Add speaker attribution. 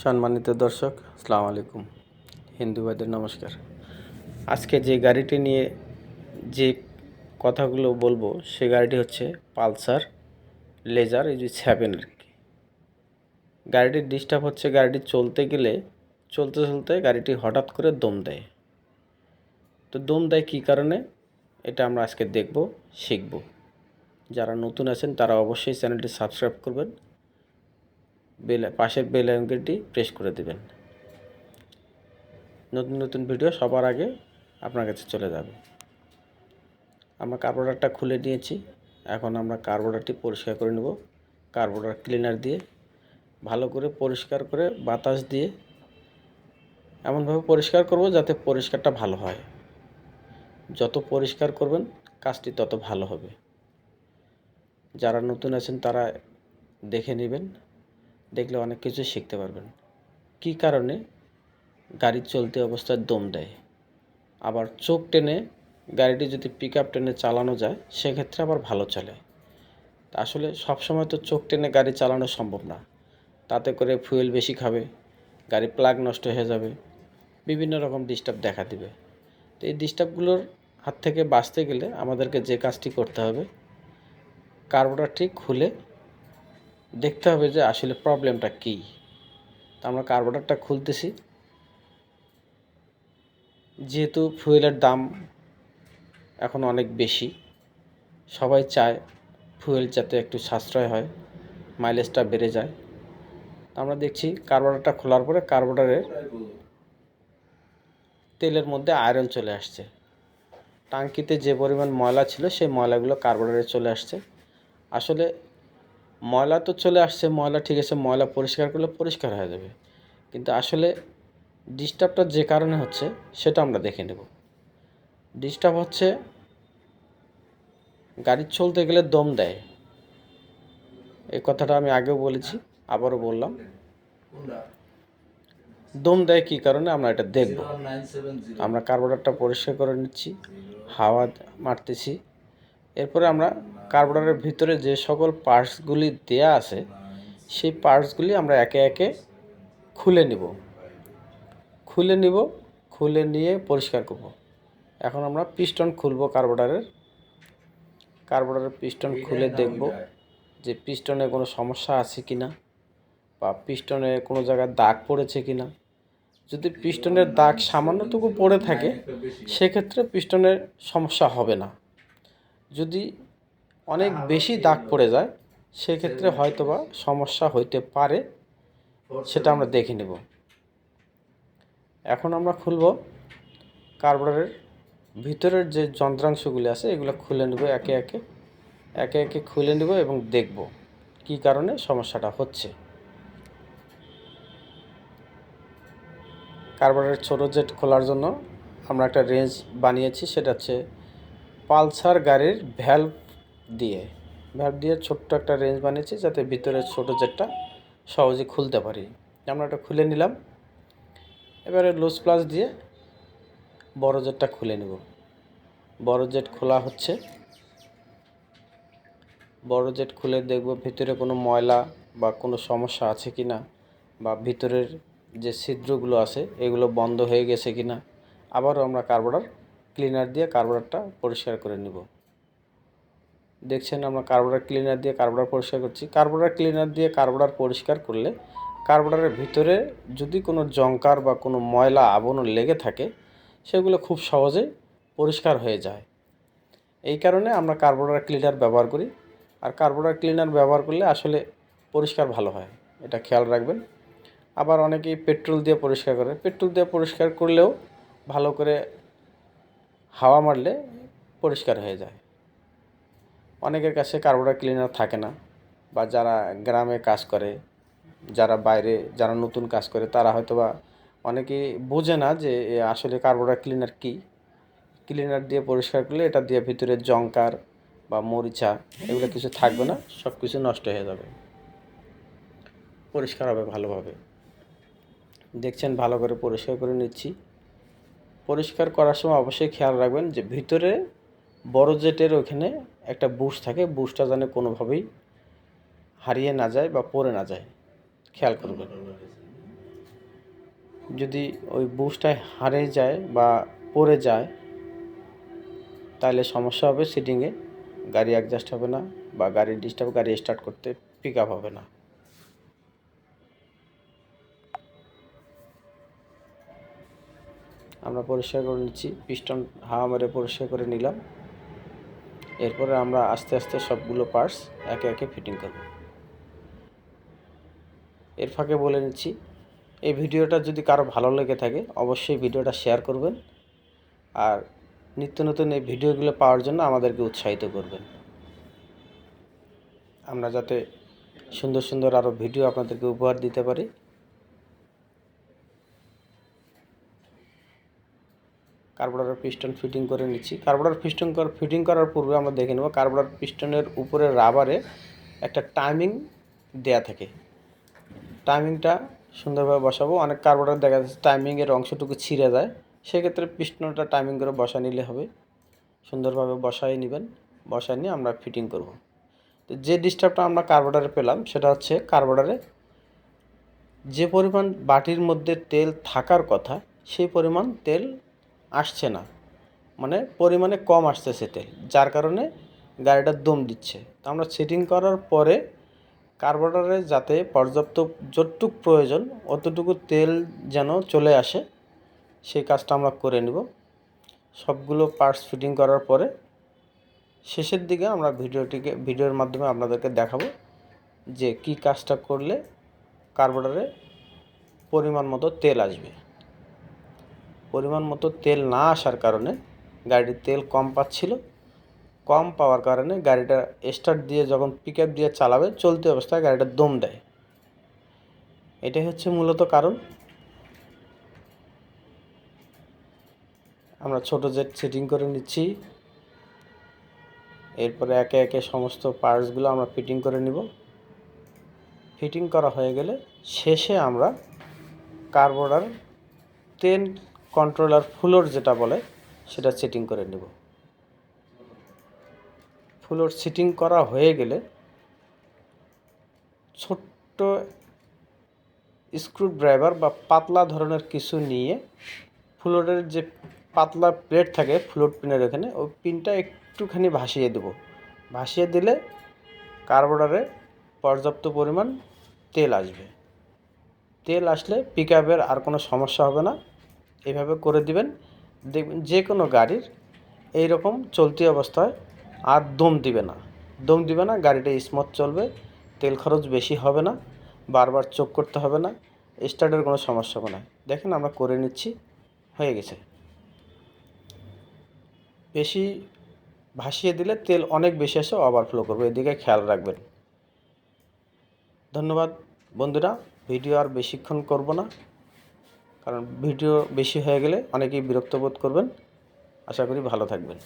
Speaker 1: সম্মানিত দর্শক, আসসালামু আলাইকুম। হিন্দু ভাইদের নমস্কার। আজকে যে গাড়িটি নিয়ে যে কথাগুলো বলবো সে গাড়িটি হচ্ছে পালসার লেজার এই যে 7 আর কি। গাড়িটির ডিস্টার্ব হচ্ছে, গাড়িটি চলতে গেলে চলতে চলতে গাড়িটি হঠাৎ করে দম দেয়। তো দম দেয় কী কারণে, এটা আমরা আজকে দেখব, শিখব। যারা নতুন আছেন তারা অবশ্যই চ্যানেলটি সাবস্ক্রাইব করবেন, পাশের বেল আইকনটি প্রেস করে দেবেন। নতুন নতুন ভিডিও সবার আগে আপনার কাছে চলে যাবে। আমরা কার্বোরেটরটা খুলে নিয়েছি। এখন আমরা কার্বোরেটরটি পরিষ্কার করে নেব। কার্বোরেটর ক্লিনার দিয়ে ভালো করে পরিষ্কার করে বাতাস দিয়ে এমনভাবে পরিষ্কার করব যাতে পরিষ্কারটা ভালো হয়। যত পরিষ্কার করবেন কাজটি তত ভালো হবে। যারা নতুন আছেন তারা দেখে নেবেন, দেখলে অনেক কিছু শিখতে পারবেন। কী কারণে গাড়ি চলতি অবস্থায় দম দেয়, আবার চোখ টেনে গাড়িটি যদি পিক আপ টেনে চালানো যায় সেক্ষেত্রে আবার ভালো চলে। আসলে সবসময় তো চোখ টেনে গাড়ি চালানো সম্ভব না, তাতে করে ফুয়েল বেশি খাবে, গাড়ি প্লাগ নষ্ট হয়ে যাবে, বিভিন্ন রকম ডিস্টার্ব দেখা দিবে। তো এই ডিস্টার্বগুলোর হাত থেকে বাঁচতে গেলে আমাদেরকে যে কাজটি করতে হবে, কার্বোরেটরটি খুলে দেখতে হবে যে আসলে প্রবলেমটা কী। তো আমরা কার্বোরেটরটা খুলতেছি। যেহেতু ফুয়েলের দাম এখন অনেক বেশি, সবাই চায় ফুয়েল যাতে একটু সাশ্রয় হয়, মাইলেজটা বেড়ে যায়। আমরা দেখছি কার্বোরেটরটা খোলার পরে কার্বোরেটরের তেলের মধ্যে আয়রন চলে আসছে। টাঙ্কিতে যে পরিমাণ ময়লা ছিল সেই ময়লাগুলো কার্বোরেটরে চলে আসছে। আসলে ময়লা তো চলে আসছে, ময়লা ঠিক আছে, ময়লা পরিষ্কার করলে পরিষ্কার হয়ে যাবে, কিন্তু আসলে ডিস্টার্বটা যে কারণে হচ্ছে সেটা আমরা দেখে নেব। ডিস্টার্ব হচ্ছে গাড়ি চলতে গেলে দম দেয়। এই কথাটা আমি আগেও বলেছি, আবারও বললাম। দম দেয় কী কারণে আমরা এটা দেখব। আমরা কার্বোরেটরটা পরিষ্কার করে নিচ্ছি, হাওয়া মারতেছি। এরপরে আমরা কার্বোরেটরের ভিতরে যে সকল পার্টসগুলি দেয়া আছে সেই পার্টসগুলি আমরা একে একে খুলে নিব। খুলে নিয়ে পরিষ্কার করব। এখন আমরা পিস্টন খুলব কার্বোরেটরের পিস্টন খুলে দেখব যে পিস্টনে কোনো সমস্যা আছে কি না, বা পিস্টনে কোনো জায়গায় দাগ পড়েছে কি না। যদি পিস্টনের দাগ সামান্যটুকু পড়ে থাকে সেক্ষেত্রে পিস্টনের সমস্যা হবে না। যদি অনেক বেশি দাগ পড়ে যায় সেক্ষেত্রে হয়তোবা সমস্যা হইতে পারে, সেটা আমরা দেখে নেব। এখন আমরা খুলব কার্বোরেটরের ভিতরের যে যন্ত্রাংশগুলি আছে এগুলো খুলে নেব, একে একে খুলে নেব এবং দেখব কী কারণে সমস্যাটা হচ্ছে। কার্বোরেটরের ছোটো জেট খোলার জন্য আমরা একটা রেঞ্জ বানিয়েছি, সেটা হচ্ছে পালসার গাড়ির ভ্যালভ দিয়ে ছোট্ট একটা রেঞ্জ বানিয়েছি যাতে ভিতরের ছোটো জেটটা সহজে খুলতে পারি। আমরা এটা খুলে নিলাম। এবারে লুজ প্লাস দিয়ে বড় জেটটা খুলে নেব। বড় জেট খোলা হচ্ছে। বড় জেট খুলে দেখব ভিতরে কোনো ময়লা বা কোনো সমস্যা আছে কি না, বা ভিতরের যে ছিদ্রগুলো আছে এগুলো বন্ধ হয়ে গেছে কি না। আবারও আমরা কার্বোরেটর ক্লিনার দিয়ে কার্বোরেটরটা পরিষ্কার করে নেব। দেখছেন আমরা কার্বোরেটর ক্লিনার দিয়ে কার্বোরেটর পরিষ্কার করছি। কার্বোরেটর ক্লিনার দিয়ে কার্বোরেটর পরিষ্কার করলে কার্বোরেটরের ভিতরে যদি কোনো জংকার বা কোনো ময়লা আবরণ লেগে থাকে সেগুলো খুব সহজে পরিষ্কার হয়ে যায়। এই কারণে আমরা কার্বোরেটর ক্লিনার ব্যবহার করি। আর কার্বোরেটর ক্লিনার ব্যবহার করলে আসলে পরিষ্কার ভালো হয়, এটা খেয়াল রাখবেন। আবার অনেকেই পেট্রোল দিয়ে পরিষ্কার করে। পেট্রোল দিয়ে পরিষ্কার করলেও ভালো করে হাওয়া মারলে পরিষ্কার হয়ে যায়। অনেকের কাছে কার্বোরেটর ক্লিনার থাকে না, বা যারা গ্রামে কাজ করে, যারা নতুন কাজ করে তারা হয়তোবা অনেকেই বোঝে না যে আসলে কার্বোরেটর ক্লিনার কী। ক্লিনার দিয়ে পরিষ্কার করলে এটা দিয়ে ভিতরে জংকার বা মরিচা এগুলো কিছু থাকবে না, সব কিছু নষ্ট হয়ে যাবে, পরিষ্কার হবে ভালোভাবে। দেখছেন ভালো করে পরিষ্কার করে নিচ্ছি। পরিষ্কার করার সময় অবশ্যই খেয়াল রাখবেন যে ভিতরে বড় জেটের ওখানে একটা বুশ থাকে, বুশটা যেন কোনোভাবেই হারিয়ে না যায় বা পড়ে না যায়, খেয়াল করবেন। যদি ওই বুশটায় হারিয়ে যায় বা পড়ে যায় তাহলে সমস্যা হবে সিটিংয়ে, গাড়ি অ্যাডজাস্ট হবে না বা গাড়ি ডিস্টার্ব, গাড়ি স্টার্ট করতে পিক আপ হবে না। আমরা পরিষ্কার করে নিচ্ছি, পিস্টন হাওয়া মেরে পরিষ্কার করে নিলাম। এরপরে আমরা আস্তে আস্তে সবগুলো পার্টস একে একে ফিটিং করব। এর ফাঁকে বলে নিচ্ছি, এই ভিডিওটা যদি কারো ভালো লেগে থাকে অবশ্যই ভিডিওটা শেয়ার করবেন, আর নিত্য নতুন এই ভিডিওগুলো পাওয়ার জন্য আমাদেরকে উৎসাহিত করবেন, আমরা যাতে সুন্দর সুন্দর আরও ভিডিও আপনাদেরকে উপহার দিতে পারি। কার্বোরেটর পিস্টন ফিটিং করে নিচ্ছি। কার্বোরেটর পিস্টন ফিটিং করার পূর্বে আমরা দেখে নেব কার্বোরেটর পিস্টনের উপরে রাবারে একটা টাইমিং দেয়া থাকে, টাইমিংটা সুন্দরভাবে বসাবো। অনেক কার্বোরেটর দেখা যাচ্ছে টাইমিংয়ের অংশটুকু ছিঁড়ে যায়, সেক্ষেত্রে পিস্টনটা টাইমিং করে বসা নিলে হবে। সুন্দরভাবে বসাই নেবেন, বসায় নিয়ে আমরা ফিটিং করব। তো যে ডিস্টার্বটা আমরা কার্বোরেটরে পেলাম সেটা হচ্ছে কার্বোরেটরে যে পরিমাণ বাটির মধ্যে তেল থাকার কথা সেই পরিমাণ তেল আসছে না, মানে পরিমাণে কম আসতেছে তেল, যার কারণে গাড়িটা দম দিচ্ছে। তো আমরা সেটিং করার পরে কার্বোরেটরে যাতে পর্যাপ্ত যতটুকু প্রয়োজন অতটুকু তেল যেন চলে আসে সেই কাজটা আমরা করে নেব। সবগুলো পার্টস ফিটিং করার পরে শেষের দিকে আমরা ভিডিওর মাধ্যমে আপনাদেরকে দেখাবো যে কি কাজটা করলে কার্বোরেটরে পরিমাণ মতো তেল আসবে। পরিমাণ মতো তেল না আসার কারণে গাড়ির তেল কম পাচ্ছিল, কম পাওয়ার কারণে গাড়িটা স্টার্ট দিয়ে যখন পিক আপ দিয়ে চালাবে চলতি অবস্থায় গাড়িটা দম দেয়। এটাই হচ্ছে মূলত কারণ। আমরা ছোট জেট সেটিং করে নিচ্ছি, এরপরে একে একে সমস্ত পার্টসগুলো আমরা ফিটিং করে নিব। ফিটিং করা হয়ে গেলে শেষে আমরা কার্বোরেটর তেল কন্ট্রোলার ফ্লোর যেটা বলে সেটা সেটিং করে নেব। ফ্লোর সেটিং করা হয়ে গেলে ছোট্ট স্ক্রুড্রাইভার বা পাতলা ধরনের কিছু নিয়ে ফ্লোরের যে পাতলা প্লেট থাকে ফ্লোর পিনের এখানে, ওই পিনটা একটুখানি ভাসিয়ে দেব। ভাসিয়ে দিলে কার্বোরেটরে পর্যাপ্ত পরিমাণ তেল আসবে। তেল আসলে পিক আপের আর কোনো সমস্যা হবে না। এভাবে করে দিবেন, দেখবেন যে কোনো গাড়ির এই রকম চলতি অবস্থায় আর দম দিবে না, গাড়িটা স্মুথ চলবে, তেল খরচ বেশি হবে না, বারবার চোখ করতে হবে না, স্টার্টের কোনো সমস্যা হবে না। দেখেন আমরা করে নিচ্ছি, হয়ে গেছে। বেশি ভাসিয়ে দিলে তেল অনেক বেশি এসে ওভারফ্লো করবে, এদিকে খেয়াল রাখবেন। ধন্যবাদ বন্ধুরা, ভিডিও আর বেশিক্ষণ করব না, কারণ ভিডিও বেশি হয়ে গেলে অনেকেই বিরক্ত বোধ করবেন। আশা করি ভালো থাকবেন।